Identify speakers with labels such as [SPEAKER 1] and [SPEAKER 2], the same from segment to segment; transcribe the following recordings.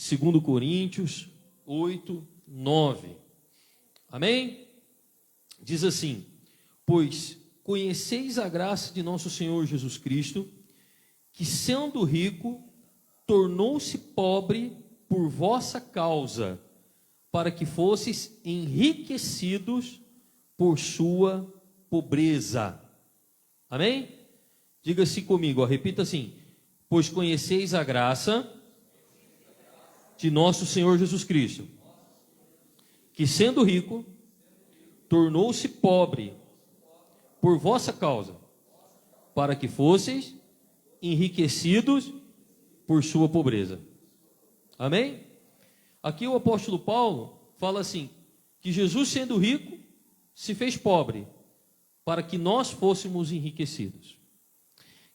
[SPEAKER 1] 2 Coríntios 8, 9. Amém? Diz assim: pois conheceis a graça de nosso Senhor Jesus Cristo, que sendo rico, tornou-se pobre por vossa causa, para que fosseis enriquecidos por sua pobreza. Amém? Diga-se comigo, ó, repita assim: pois conheceis a graça de nosso Senhor Jesus Cristo, que sendo rico, tornou-se pobre por vossa causa, para que fosseis enriquecidos por sua pobreza. Amém? Aqui o apóstolo Paulo fala assim, que Jesus sendo rico, se fez pobre, para que nós fôssemos enriquecidos.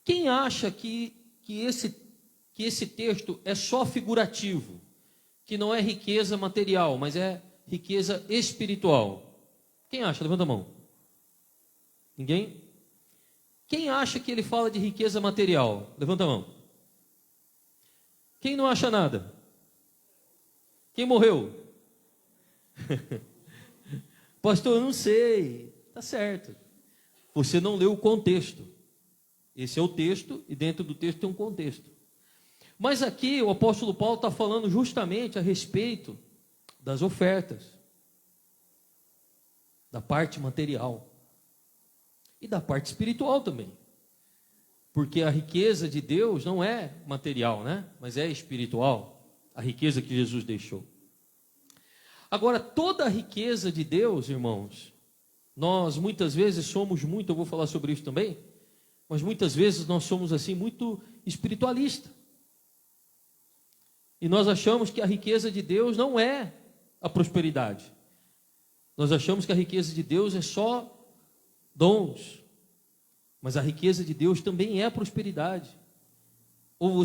[SPEAKER 1] Quem acha que esse texto é só figurativo, que não é riqueza material, mas é riqueza espiritual? Quem acha? Levanta a mão. Ninguém? Quem acha que ele fala de riqueza material? Levanta a mão. Quem não acha nada? Quem morreu? Pastor, eu não sei. Tá certo. Você não leu o contexto. Esse é o texto e dentro do texto tem um contexto. Mas aqui o apóstolo Paulo está falando justamente a respeito das ofertas, da parte material e da parte espiritual também. Porque a riqueza de Deus não é material, né? Mas é espiritual, a riqueza que Jesus deixou. Agora, toda a riqueza de Deus, irmãos, nós muitas vezes somos muito, eu vou falar sobre isso também, mas muitas vezes nós somos assim muito espiritualistas. E nós achamos que a riqueza de Deus não é a prosperidade. Nós achamos que a riqueza de Deus é só dons. Mas a riqueza de Deus também é a prosperidade. Ou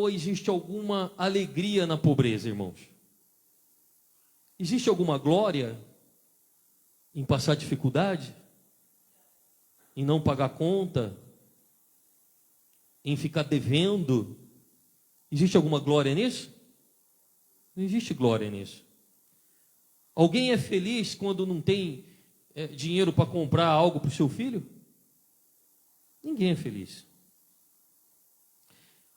[SPEAKER 1] existe alguma alegria na pobreza, irmãos? Existe alguma glória em passar dificuldade? Em não pagar conta? Em ficar devendo? Existe alguma glória nisso? Não existe glória nisso. Alguém é feliz quando não tem dinheiro para comprar algo para o seu filho? Ninguém é feliz.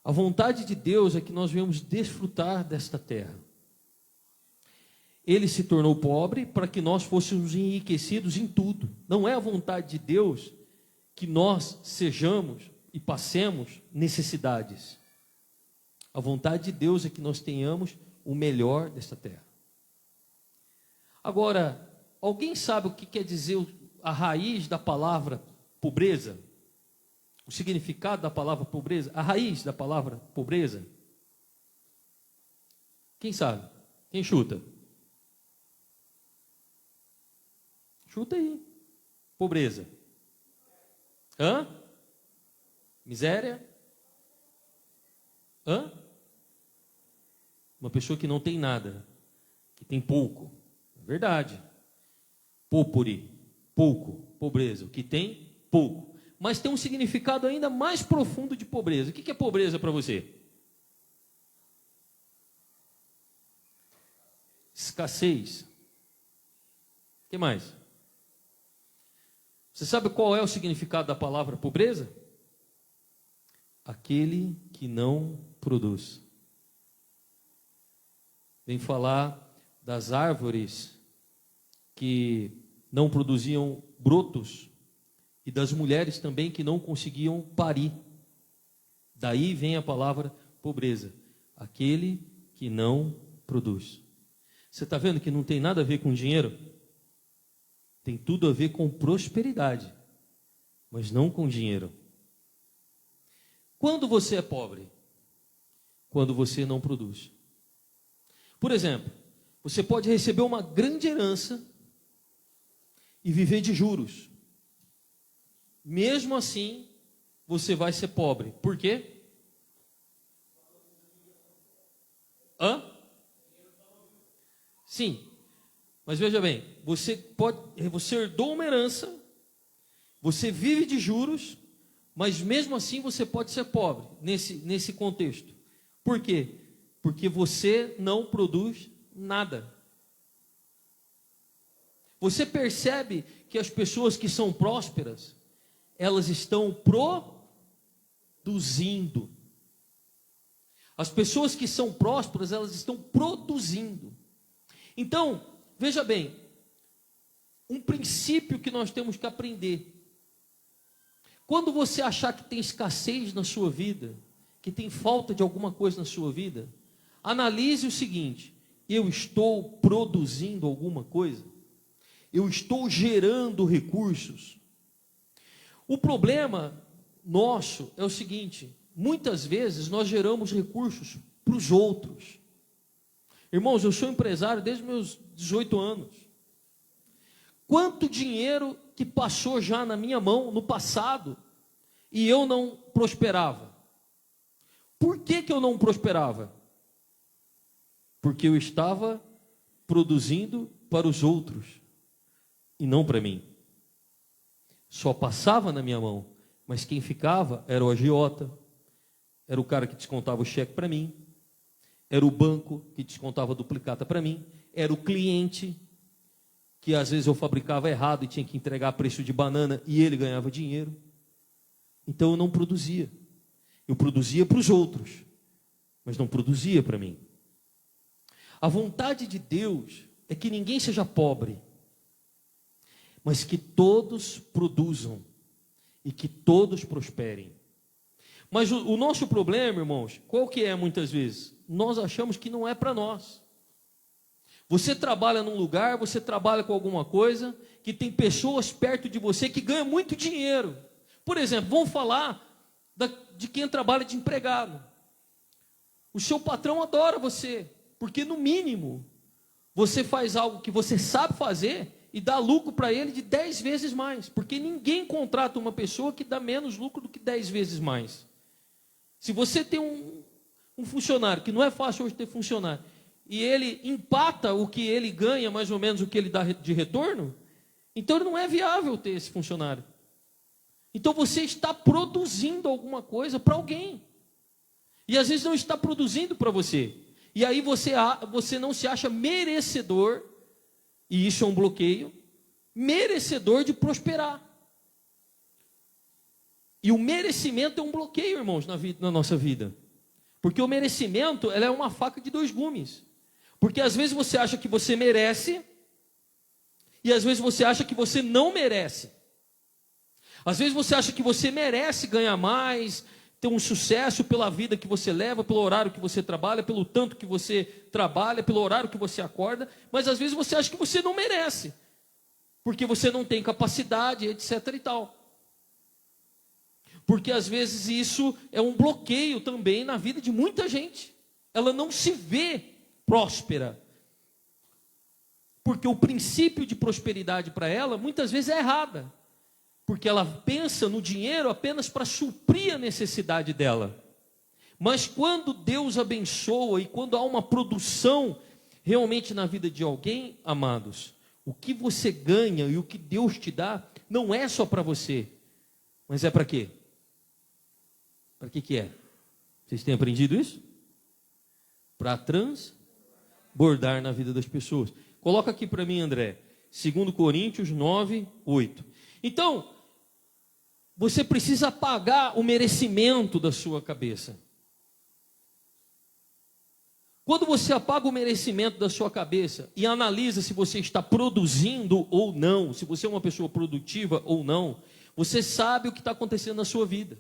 [SPEAKER 1] A vontade de Deus é que nós venhamos desfrutar desta terra. Ele se tornou pobre para que nós fôssemos enriquecidos em tudo. Não é a vontade de Deus que nós sejamos e passemos necessidades. A vontade de Deus é que nós tenhamos o melhor desta terra. Agora, alguém sabe o que quer dizer a raiz da palavra pobreza? O significado da palavra pobreza? A raiz da palavra pobreza? Quem sabe? Quem chuta? Chuta aí. Pobreza. Hã? Miséria? Hã? Uma pessoa que não tem nada, que tem pouco. É verdade. Popuri, pouco, pobreza. O que tem, pouco. Mas tem um significado ainda mais profundo de pobreza. O que é pobreza para você? Escassez. O que mais? Você sabe qual é o significado da palavra pobreza? Aquele que não produz. Vem falar das árvores que não produziam brotos e das mulheres também que não conseguiam parir. Daí vem a palavra pobreza. Aquele que não produz. Você está vendo que não tem nada a ver com dinheiro? Tem tudo a ver com prosperidade, mas não com dinheiro. Quando você é pobre? Quando você não produz. Por exemplo, você pode receber uma grande herança e viver de juros. Mesmo assim, você vai ser pobre. Por quê? Hã? Sim. Mas veja bem, você herdou uma herança, você vive de juros, Mas mesmo assim você pode ser pobre nesse contexto. Por quê? Porque você não produz nada. Você percebe que as pessoas que são prósperas, elas estão produzindo. As pessoas que são prósperas, elas estão produzindo. Então, veja bem, um princípio que nós temos que aprender. Quando você achar que tem escassez na sua vida, que tem falta de alguma coisa na sua vida, analise o seguinte: eu estou produzindo alguma coisa? Eu estou gerando recursos? O problema nosso é o seguinte: muitas vezes nós geramos recursos para os outros. Irmãos, eu sou empresário desde meus 18 anos. Quanto dinheiro que passou já na minha mão no passado e eu não prosperava? Por que eu não prosperava? Porque eu estava produzindo para os outros e não para mim. Só passava na minha mão, mas quem ficava era o agiota, era o cara que descontava o cheque para mim, era o banco que descontava a duplicata para mim, era o cliente que às vezes eu fabricava errado e tinha que entregar a preço de banana e ele ganhava dinheiro. Então eu não produzia. Eu produzia para os outros, mas não produzia para mim. A vontade de Deus é que ninguém seja pobre, mas que todos produzam e que todos prosperem. Mas o nosso problema, irmãos, qual que é muitas vezes? Nós achamos que não é para nós. Você trabalha num lugar, você trabalha com alguma coisa, que tem pessoas perto de você que ganham muito dinheiro. Por exemplo, vamos falar de quem trabalha de empregado. O seu patrão adora você, porque no mínimo, você faz algo que você sabe fazer e dá lucro para ele de 10 vezes mais. Porque ninguém contrata uma pessoa que dá menos lucro do que 10 vezes mais. Se você tem um funcionário, que não é fácil hoje ter funcionário, e ele empata o que ele ganha, mais ou menos o que ele dá de retorno, então não é viável ter esse funcionário. Então você está produzindo alguma coisa para alguém, e às vezes não está produzindo para você, e aí você não se acha merecedor, e isso é um bloqueio, merecedor de prosperar. E o merecimento é um bloqueio, irmãos, na nossa vida, porque o merecimento, ela é uma faca de dois gumes. Porque às vezes você acha que você merece, e às vezes você acha que você não merece. Às vezes você acha que você merece ganhar mais, ter um sucesso pela vida que você leva, pelo horário que você trabalha, pelo tanto que você trabalha, pelo horário que você acorda, mas às vezes você acha que você não merece, porque você não tem capacidade, etc. e tal. Porque às vezes isso é um bloqueio também na vida de muita gente. Ela não se vê próspera, porque o princípio de prosperidade para ela muitas vezes é errada, porque ela pensa no dinheiro apenas para suprir a necessidade dela. Mas quando Deus abençoa e quando há uma produção realmente na vida de alguém, amados, o que você ganha e o que Deus te dá não é só para você, mas é para quê? Para que é? Vocês têm aprendido isso? Para transbordar na vida das pessoas. Coloca aqui para mim, André, 2 Coríntios 9, 8. Então, você precisa apagar o merecimento da sua cabeça. Quando você apaga o merecimento da sua cabeça e analisa se você está produzindo ou não, se você é uma pessoa produtiva ou não, você sabe o que está acontecendo na sua vida.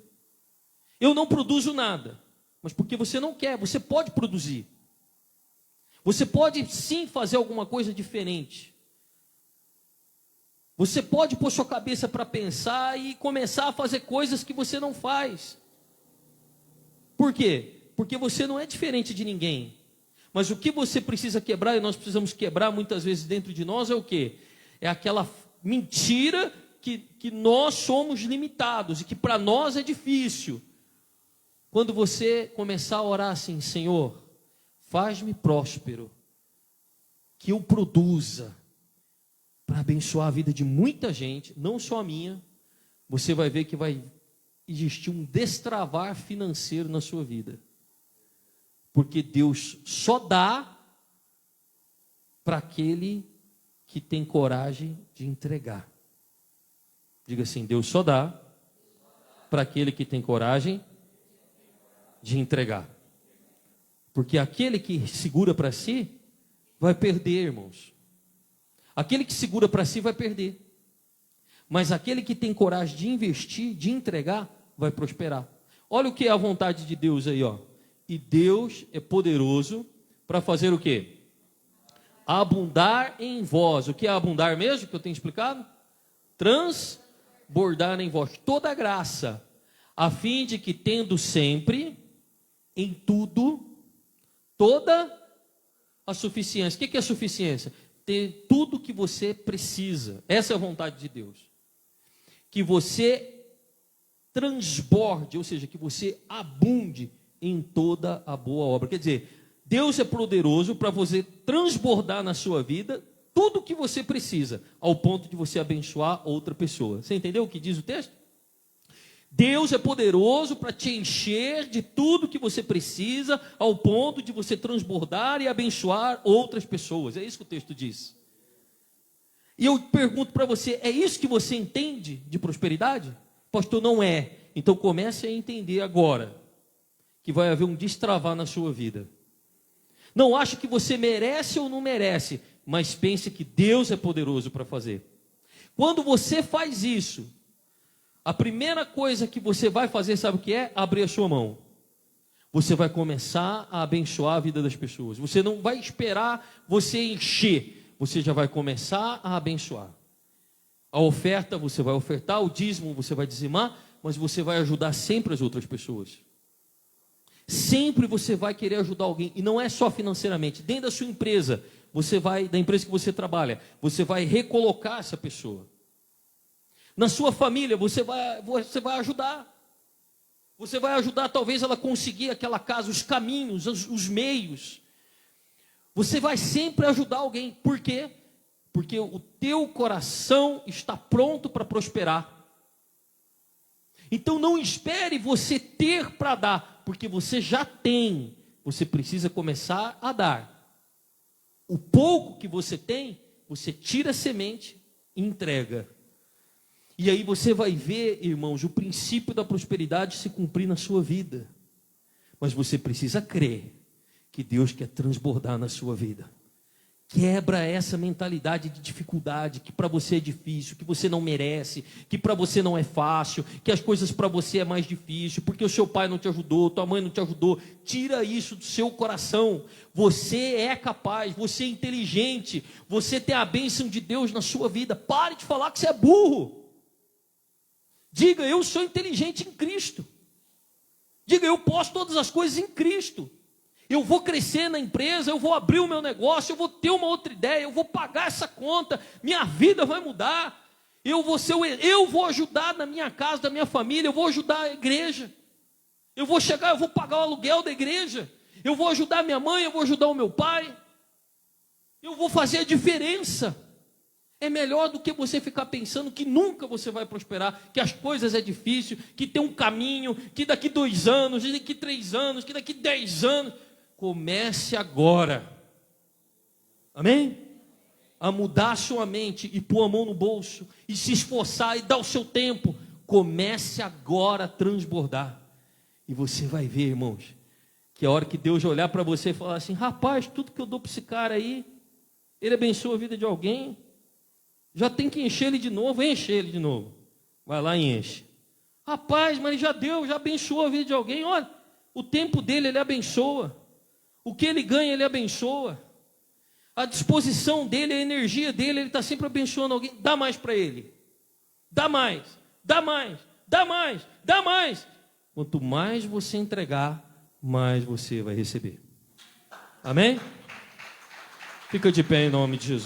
[SPEAKER 1] Eu não produzo nada, mas porque você não quer, você pode produzir. Você pode sim fazer alguma coisa diferente. Você pode pôr sua cabeça para pensar e começar a fazer coisas que você não faz. Por quê? Porque você não é diferente de ninguém. Mas o que você precisa quebrar, e nós precisamos quebrar muitas vezes dentro de nós, é o quê? É aquela mentira que nós somos limitados e que para nós é difícil. Quando você começar a orar assim: Senhor, faz-me próspero, que eu produza, para abençoar a vida de muita gente, não só a minha, você vai ver que vai existir um destravar financeiro na sua vida. Porque Deus só dá para aquele que tem coragem de entregar. Diga assim, Deus só dá para aquele que tem coragem de entregar. Porque aquele que segura para si, vai perder, irmãos. Aquele que segura para si vai perder. Mas aquele que tem coragem de investir, de entregar, vai prosperar. Olha o que é a vontade de Deus aí, ó. E Deus é poderoso para fazer o quê? Abundar em vós. O que é abundar mesmo, que eu tenho explicado? Transbordar em vós toda a graça, a fim de que, tendo sempre, em tudo, toda a suficiência. O que é suficiência? Ter tudo que você precisa. Essa é a vontade de Deus. Que você transborde, ou seja, que você abunde em toda a boa obra. Quer dizer, Deus é poderoso para você transbordar na sua vida tudo o que você precisa, ao ponto de você abençoar outra pessoa. Você entendeu o que diz o texto? Deus é poderoso para te encher de tudo que você precisa, ao ponto de você transbordar e abençoar outras pessoas. É isso que o texto diz. E eu pergunto para você, é isso que você entende de prosperidade? Pastor, não é. Então comece a entender agora, que vai haver um destravar na sua vida. Não ache que você merece ou não merece, mas pense que Deus é poderoso para fazer. Quando você faz isso, a primeira coisa que você vai fazer, sabe o que é? Abrir a sua mão. Você vai começar a abençoar a vida das pessoas. Você não vai esperar você encher, você já vai começar a abençoar. A oferta você vai ofertar, o dízimo você vai dizimar, mas você vai ajudar sempre as outras pessoas. Sempre você vai querer ajudar alguém, e não é só financeiramente. Dentro da sua empresa, da empresa que você trabalha, você vai recolocar essa pessoa. Na sua família, você vai ajudar. Você vai ajudar talvez ela conseguir aquela casa, os caminhos, os meios. Você vai sempre ajudar alguém. Por quê? Porque o teu coração está pronto para prosperar. Então não espere você ter para dar, porque você já tem. Você precisa começar a dar. O pouco que você tem, você tira a semente e entrega. E aí você vai ver, irmãos, o princípio da prosperidade se cumprir na sua vida. Mas você precisa crer que Deus quer transbordar na sua vida. Quebra essa mentalidade de dificuldade, que para você é difícil, que você não merece, que para você não é fácil, que as coisas para você é mais difícil, porque o seu pai não te ajudou, tua mãe não te ajudou. Tira isso do seu coração. Você é capaz, você é inteligente, você tem a bênção de Deus na sua vida. Pare de falar que você é burro. Diga, eu sou inteligente em Cristo. Diga, eu posso todas as coisas em Cristo. Eu vou crescer na empresa, eu vou abrir o meu negócio, eu vou ter uma outra ideia, eu vou pagar essa conta, minha vida vai mudar. Eu vou ajudar na minha casa, da minha família, eu vou ajudar a igreja. Eu vou pagar o aluguel da igreja. Eu vou ajudar minha mãe, eu vou ajudar o meu pai. Eu vou fazer a diferença. É melhor do que você ficar pensando que nunca você vai prosperar, que as coisas é difícil, que tem um caminho, que daqui 2 anos, que daqui 3 anos, que daqui 10 anos. Comece agora. Amém? A mudar a sua mente e pôr a mão no bolso e se esforçar e dar o seu tempo. Comece agora a transbordar. E você vai ver, irmãos, que a hora que Deus olhar para você e falar assim: rapaz, tudo que eu dou para esse cara aí, ele abençoa a vida de alguém. Já tem que encher ele de novo, enche ele de novo. Vai lá e enche. Rapaz, mas ele já deu, já abençoou a vida de alguém. Olha, o tempo dele ele abençoa. O que ele ganha, ele abençoa. A disposição dele, a energia dele, ele está sempre abençoando alguém. Dá mais para ele. Dá mais, dá mais, dá mais, dá mais. Quanto mais você entregar, mais você vai receber. Amém? Fica de pé em nome de Jesus.